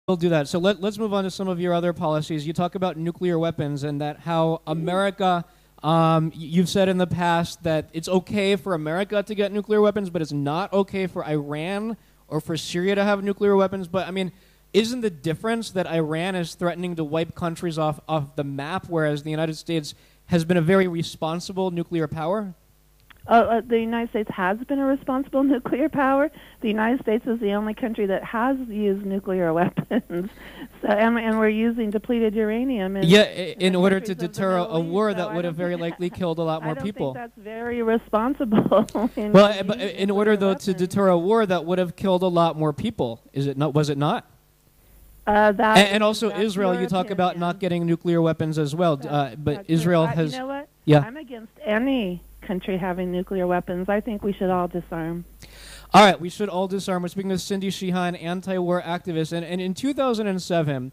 We'll do that. So let's move on to some of your other policies. You talk about nuclear weapons and that how America, you've said in the past that it's okay for America to get nuclear weapons, but it's not okay for Iran or for Syria to have nuclear weapons. But, I mean, isn't the difference that Iran is threatening to wipe countries off the map, whereas the United States has been a very responsible nuclear power? The United States has been a responsible nuclear power. The United States is the only country that has used nuclear weapons. So, and we're using depleted uranium. In order to deter a war that would have very likely killed a lot more people. I don't think that's very responsible. But in order, though, to deter a war that would have killed a lot more people, is it not? Was it not? And also Israel, you talk about not getting nuclear weapons as well. But Israel has... You know what? Yeah. I'm against any country having nuclear weapons. I think we should all disarm. All right, we should all disarm. We're speaking with Cindy Sheehan, anti-war activist. And in 2007,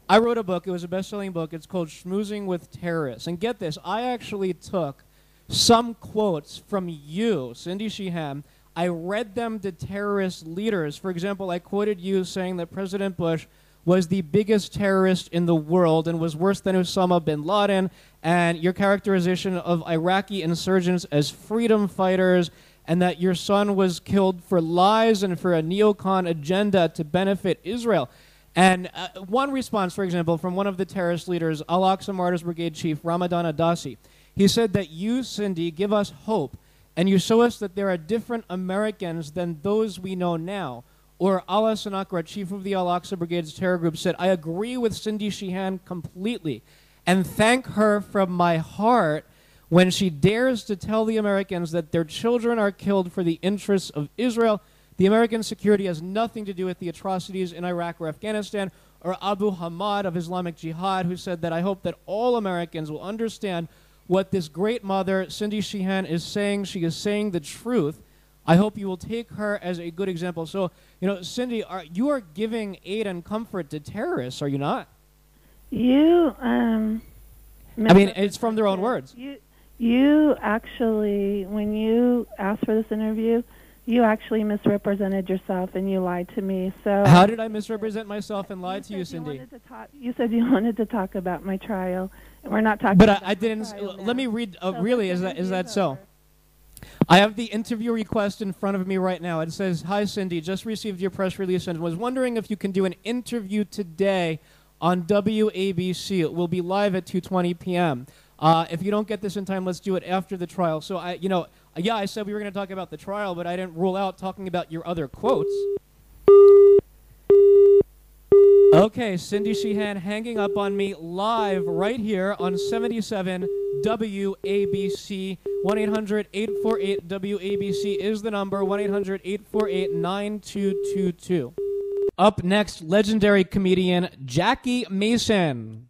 I wrote a book. It was a best-selling book. It's called Schmoozing with Terrorists. And get this, I actually took some quotes from you, Cindy Sheehan. I read them to terrorist leaders. For example, I quoted you saying that President Bush was the biggest terrorist in the world and was worse than Osama bin Laden, and your characterization of Iraqi insurgents as freedom fighters, and that your son was killed for lies and for a neocon agenda to benefit Israel. And one response, for example, from one of the terrorist leaders, Al-Aqsa Martyrs Brigade Chief Ramadan Addasi, he said that you, Cindy, give us hope, and you show us that there are different Americans than those we know now. Or Allah Sanakra, chief of the Al-Aqsa Brigade's terror group, said, I agree with Cindy Sheehan completely and thank her from my heart when she dares to tell the Americans that their children are killed for the interests of Israel. The American security has nothing to do with the atrocities in Iraq or Afghanistan. Or Abu Hamad of Islamic Jihad, who said that I hope that all Americans will understand what this great mother, Cindy Sheehan, is saying. She is saying the truth. I hope you will take her as a good example. So, you know, Cindy, you are giving aid and comfort to terrorists, are you not? I mean, it's from their own words. You actually, when you asked for this interview, you actually misrepresented yourself and you lied to me. So how did I misrepresent myself and lie to you, Cindy? You said you wanted to talk about my trial, and we're not talking. But I didn't. Let me read. Really, is that so? I have the interview request in front of me right now. It says, hi, Cindy, just received your press release and was wondering if you can do an interview today on WABC. It will be live at 2:20 p.m. If you don't get this in time, let's do it after the trial. So, I said we were going to talk about the trial, but I didn't rule out talking about your other quotes. Okay, Cindy Sheehan hanging up on me live right here on 77 WABC. 1-800-848-WABC is the number. 1-800-848-9222. Up next, legendary comedian Jackie Mason.